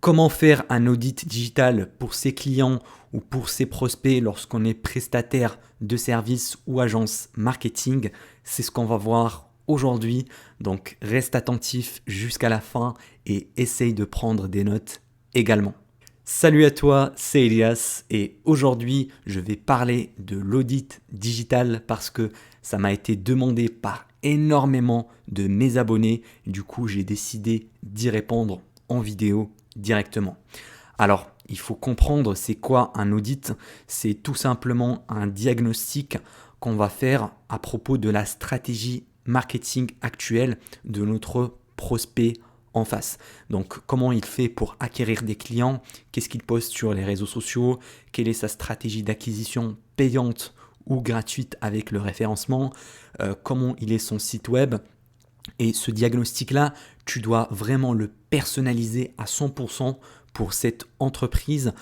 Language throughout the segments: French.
Comment faire un audit digital pour ses clients ou pour ses prospects lorsqu'on est prestataire de services ou agence marketing? C'est ce qu'on va voir aujourd'hui. Donc reste attentif jusqu'à la fin et essaye de prendre des notes également. Salut à toi, c'est Elias et aujourd'hui je vais parler de l'audit digital parce que ça m'a été demandé par énormément de mes abonnés. Du coup, j'ai décidé d'y répondre en vidéo directement. Alors, il faut comprendre c'est quoi un audit. C'est tout simplement un diagnostic qu'on va faire à propos de la stratégie marketing actuelle de notre prospect en face. Donc, comment il fait pour acquérir des clients, qu'est-ce qu'il poste sur les réseaux sociaux, quelle est sa stratégie d'acquisition payante ou gratuite avec le référencement, comment il est son site web. Et ce diagnostic-là, tu dois vraiment le personnaliser à 100% pour cette entreprise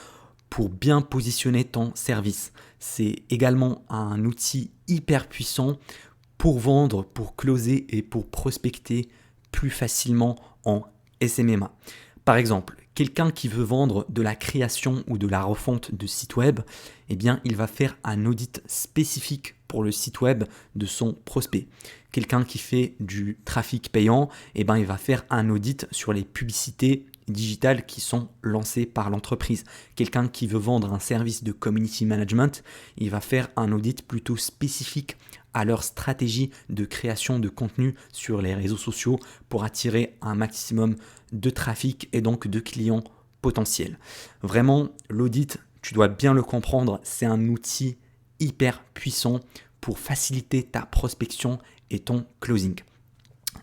pour bien positionner ton service. C'est également un outil hyper puissant pour vendre, pour closer et pour prospecter plus facilement en SMMA. Par exemple, quelqu'un qui veut vendre de la création ou de la refonte de site web, eh bien, il va faire un audit spécifique pour le site web de son prospect. Quelqu'un qui fait du trafic payant, eh bien, il va faire un audit sur les publicités digitales qui sont lancées par l'entreprise. Quelqu'un qui veut vendre un service de community management, il va faire un audit plutôt spécifique à leur stratégie de création de contenu sur les réseaux sociaux pour attirer un maximum de trafic et donc de clients potentiels. Vraiment, l'audit, tu dois bien le comprendre, c'est un outil hyper puissant pour faciliter ta prospection et ton closing.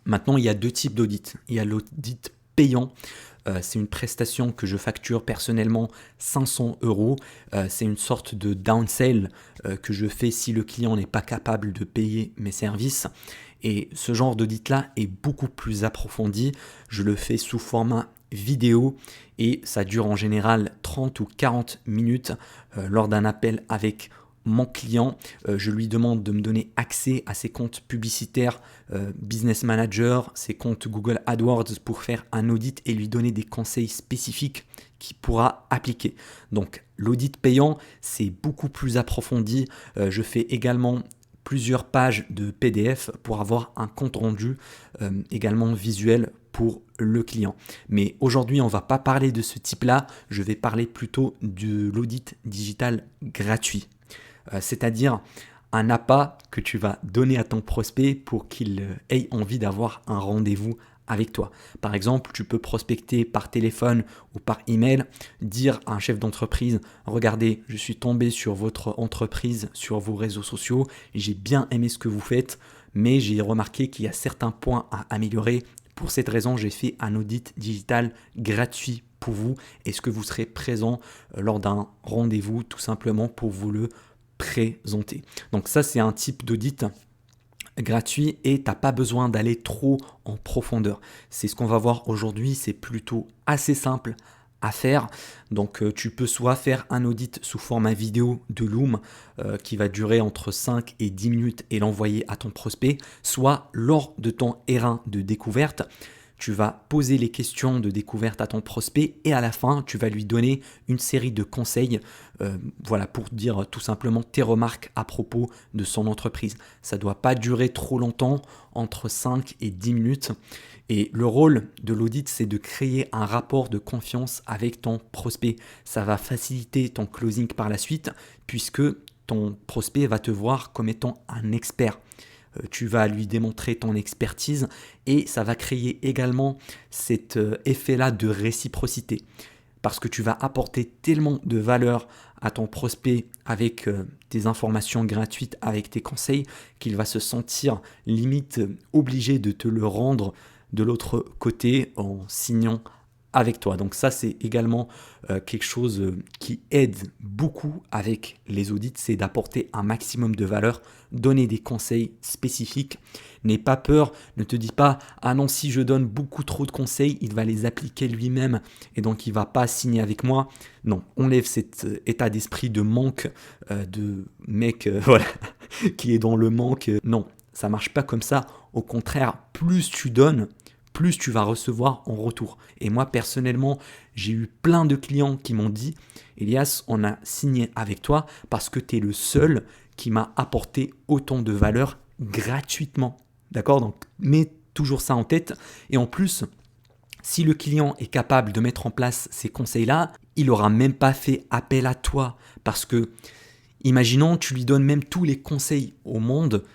Maintenant, il y a deux types d'audit. Il y a l'audit payant. C'est une prestation que je facture personnellement 500 euros. C'est une sorte de downsell que je fais si le client n'est pas capable de payer mes services. Et ce genre d'audit-là est beaucoup plus approfondi. Je le fais sous format vidéo et ça dure en général 30 ou 40 minutes lors d'un appel avec mon client. Je lui demande de me donner accès à ses comptes publicitaires Business Manager, ses comptes Google AdWords pour faire un audit et lui donner des conseils spécifiques qu'il pourra appliquer. Donc l'audit payant, c'est beaucoup plus approfondi. Je fais également plusieurs pages de PDF pour avoir un compte rendu également visuel pour le client. Mais aujourd'hui, on ne va pas parler de ce type-là, je vais parler plutôt de l'audit digital gratuit. C'est-à-dire un appât que tu vas donner à ton prospect pour qu'il ait envie d'avoir un rendez-vous avec toi. Par exemple, tu peux prospecter par téléphone ou par email, dire à un chef d'entreprise, regardez, je suis tombé sur votre entreprise, sur vos réseaux sociaux, j'ai bien aimé ce que vous faites, mais j'ai remarqué qu'il y a certains points à améliorer. Pour cette raison, j'ai fait un audit digital gratuit pour vous. Est-ce que vous serez présent lors d'un rendez-vous tout simplement pour vous le présenter? Donc ça, c'est un type d'audit gratuit et tu n'as pas besoin d'aller trop en profondeur. C'est ce qu'on va voir aujourd'hui, c'est plutôt assez simple à faire. Donc tu peux soit faire un audit sous format vidéo de Loom qui va durer entre 5 et 10 minutes et l'envoyer à ton prospect, soit lors de ton R1 de découverte, tu vas poser les questions de découverte à ton prospect et à la fin, tu vas lui donner une série de conseils voilà, pour dire tout simplement tes remarques à propos de son entreprise. Ça ne doit pas durer trop longtemps, entre 5 et 10 minutes. Et le rôle de l'audit, c'est de créer un rapport de confiance avec ton prospect. Ça va faciliter ton closing par la suite puisque ton prospect va te voir comme étant un expert. Tu vas lui démontrer ton expertise et ça va créer également cet effet-là de réciprocité parce que tu vas apporter tellement de valeur à ton prospect avec tes informations gratuites, avec tes conseils, qu'il va se sentir limite obligé de te le rendre de l'autre côté en signant avec toi. Donc ça, c'est également quelque chose qui aide beaucoup avec les audits, c'est d'apporter un maximum de valeur, donner des conseils spécifiques. N'aie pas peur, ne te dis pas « Ah non, si je donne beaucoup trop de conseils, il va les appliquer lui-même et donc il ne va pas signer avec moi. » Non, enlève cet état d'esprit de manque, de mec voilà, qui est dans le manque. Non, ça ne marche pas comme ça. Au contraire, plus tu donnes, plus tu vas recevoir en retour. Et moi, personnellement, j'ai eu plein de clients qui m'ont dit « Elias, on a signé avec toi parce que tu es le seul qui m'a apporté autant de valeur gratuitement. » D'accord? Donc, mets toujours ça en tête. Et en plus, si le client est capable de mettre en place ces conseils-là, il n'aura même pas fait appel à toi. Parce que, imaginons, tu lui donnes même tous les conseils au monde.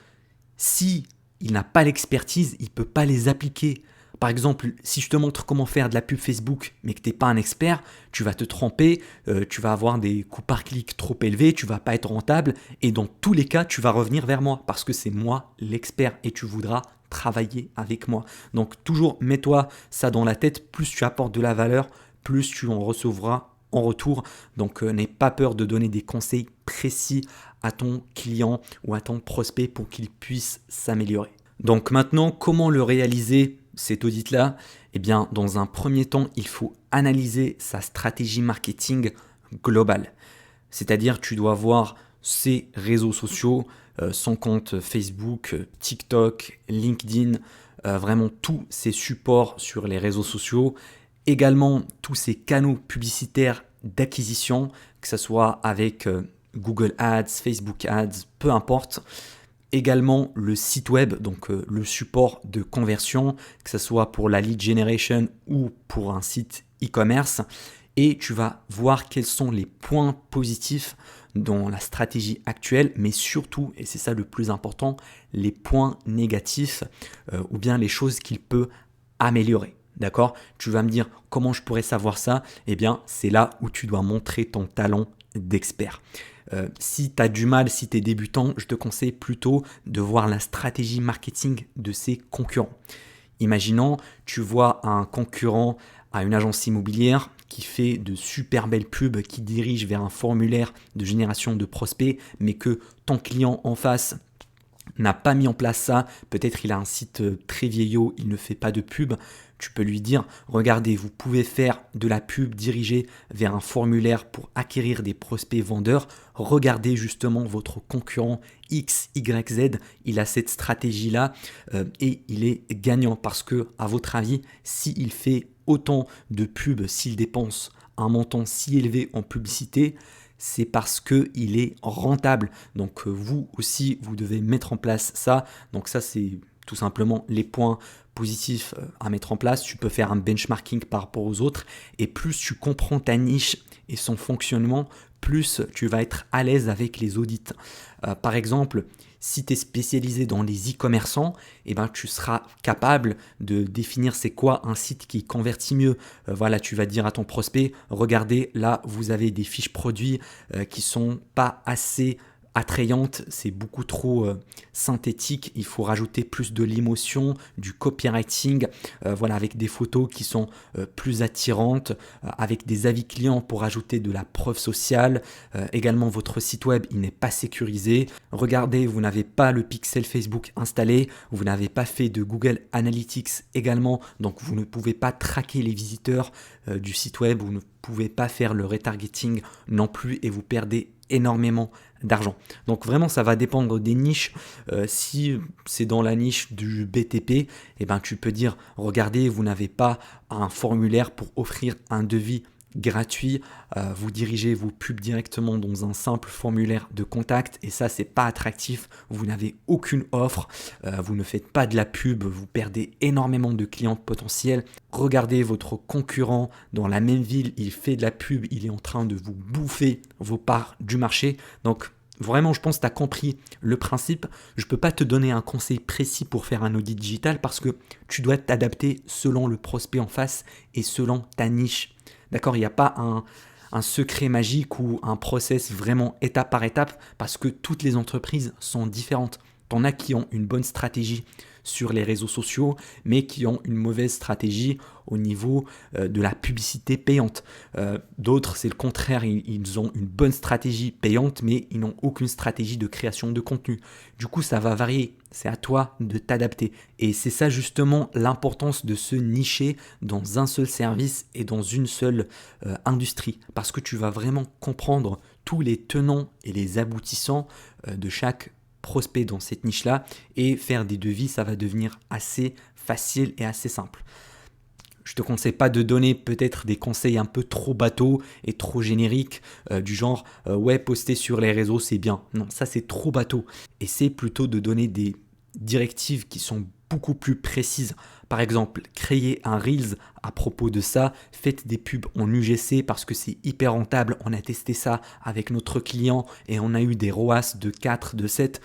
Si il n'a pas l'expertise, il ne peut pas les appliquer. Par exemple, si je te montre comment faire de la pub Facebook, mais que tu n'es pas un expert, tu vas te tromper, tu vas avoir des coûts par clic trop élevés, tu ne vas pas être rentable, et dans tous les cas, tu vas revenir vers moi, parce que c'est moi l'expert, et tu voudras travailler avec moi. Donc toujours mets-toi ça dans la tête, plus tu apportes de la valeur, plus tu en recevras en retour. Donc n'aie pas peur de donner des conseils précis à ton client ou à ton prospect pour qu'il puisse s'améliorer. Donc maintenant, comment le réaliser cet audit-là? Eh bien, dans un premier temps, il faut analyser sa stratégie marketing globale. C'est-à-dire, tu dois voir ses réseaux sociaux, son compte Facebook, TikTok, LinkedIn, vraiment tous ses supports sur les réseaux sociaux, également tous ses canaux publicitaires d'acquisition, que ce soit avec Google Ads, Facebook Ads, peu importe. Également le site web, donc le support de conversion, que ce soit pour la lead generation ou pour un site e-commerce. Et tu vas voir quels sont les points positifs dans la stratégie actuelle, mais surtout, et c'est ça le plus important, les points négatifs ou bien les choses qu'il peut améliorer. D'accord? Tu vas me dire comment je pourrais savoir ça? Eh bien, c'est là où tu dois montrer ton talent d'expert. Si tu as du mal, si tu es débutant, je te conseille plutôt de voir la stratégie marketing de ses concurrents. Imaginons, tu vois un concurrent à une agence immobilière qui fait de super belles pubs, qui dirige vers un formulaire de génération de prospects, mais que ton client en face n'a pas mis en place ça, peut-être il a un site très vieillot, il ne fait pas de pub, tu peux lui dire, regardez, vous pouvez faire de la pub dirigée vers un formulaire pour acquérir des prospects vendeurs, regardez justement votre concurrent X, Y, Z, il a cette stratégie-là et il est gagnant parce que, à votre avis, s'il fait autant de pubs, s'il dépense un montant si élevé en publicité, c'est parce qu'il est rentable. Donc vous aussi, vous devez mettre en place ça. Donc ça, c'est tout simplement les points positifs à mettre en place. Tu peux faire un benchmarking par rapport aux autres. Et plus tu comprends ta niche et son fonctionnement, plus tu vas être à l'aise avec les audits. Par exemple, si tu es spécialisé dans les e-commerçants, eh ben, tu seras capable de définir c'est quoi un site qui convertit mieux. Voilà, tu vas dire à ton prospect, regardez, là, vous avez des fiches produits qui sont pas assez attrayante, c'est beaucoup trop synthétique, il faut rajouter plus de l'émotion, du copywriting, voilà, avec des photos qui sont plus attirantes, avec des avis clients pour ajouter de la preuve sociale. Également, votre site web, il n'est pas sécurisé. Regardez, vous n'avez pas le pixel Facebook installé, vous n'avez pas fait de Google Analytics également, donc vous ne pouvez pas traquer les visiteurs du site web, vous ne pouvez pas faire le retargeting non plus et vous perdez énormément d'argent. Donc vraiment, ça va dépendre des niches. Si c'est dans la niche du BTP, eh ben, tu peux dire, regardez, vous n'avez pas un formulaire pour offrir un devis gratuit, vous dirigez vos pubs directement dans un simple formulaire de contact et ça, c'est pas attractif, vous n'avez aucune offre, vous ne faites pas de la pub, vous perdez énormément de clients potentiels. Regardez votre concurrent dans la même ville, il fait de la pub, il est en train de vous bouffer vos parts du marché. Donc vraiment, je pense que tu as compris le principe. Je ne peux pas te donner un conseil précis pour faire un audit digital parce que tu dois t'adapter selon le prospect en face et selon ta niche. D'accord, il n'y a pas un secret magique ou un process vraiment étape par étape parce que toutes les entreprises sont différentes. T'en as qui ont une bonne stratégie sur les réseaux sociaux, mais qui ont une mauvaise stratégie au niveau de la publicité payante. D'autres, c'est le contraire, ils ont une bonne stratégie payante, mais ils n'ont aucune stratégie de création de contenu. Du coup, ça va varier. C'est à toi de t'adapter. Et c'est ça justement l'importance de se nicher dans un seul service et dans une seule industrie. Parce que tu vas vraiment comprendre tous les tenants et les aboutissants de chaque prospect dans cette niche-là et faire des devis, ça va devenir assez facile et assez simple. Je ne te conseille pas de donner peut-être des conseils un peu trop bateaux et trop génériques, du genre ouais, poster sur les réseaux c'est bien. Non, ça c'est trop bateau. Essaie plutôt de donner des directives qui sont beaucoup plus précises. Par exemple, créer un Reels à propos de ça, faites des pubs en UGC parce que c'est hyper rentable. On a testé ça avec notre client et on a eu des ROAS de 4, de 7.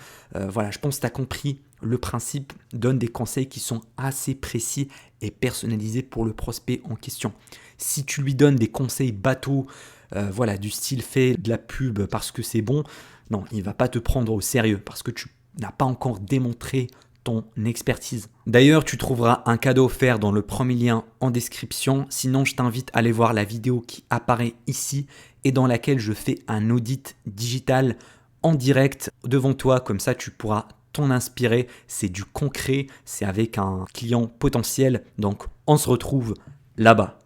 Voilà, je pense que tu as compris le principe. Donne des conseils qui sont assez précis et personnalisés pour le prospect en question. Si tu lui donnes des conseils bateaux, voilà, du style fais de la pub parce que c'est bon, non, il ne va pas te prendre au sérieux parce que tu n'as pas encore démontré ton expertise. D'ailleurs, tu trouveras un cadeau offert dans le premier lien en description. Sinon, je t'invite à aller voir la vidéo qui apparaît ici et dans laquelle je fais un audit digital en direct devant toi. Comme ça, tu pourras t'en inspirer. C'est du concret, c'est avec un client potentiel. Donc, on se retrouve là-bas.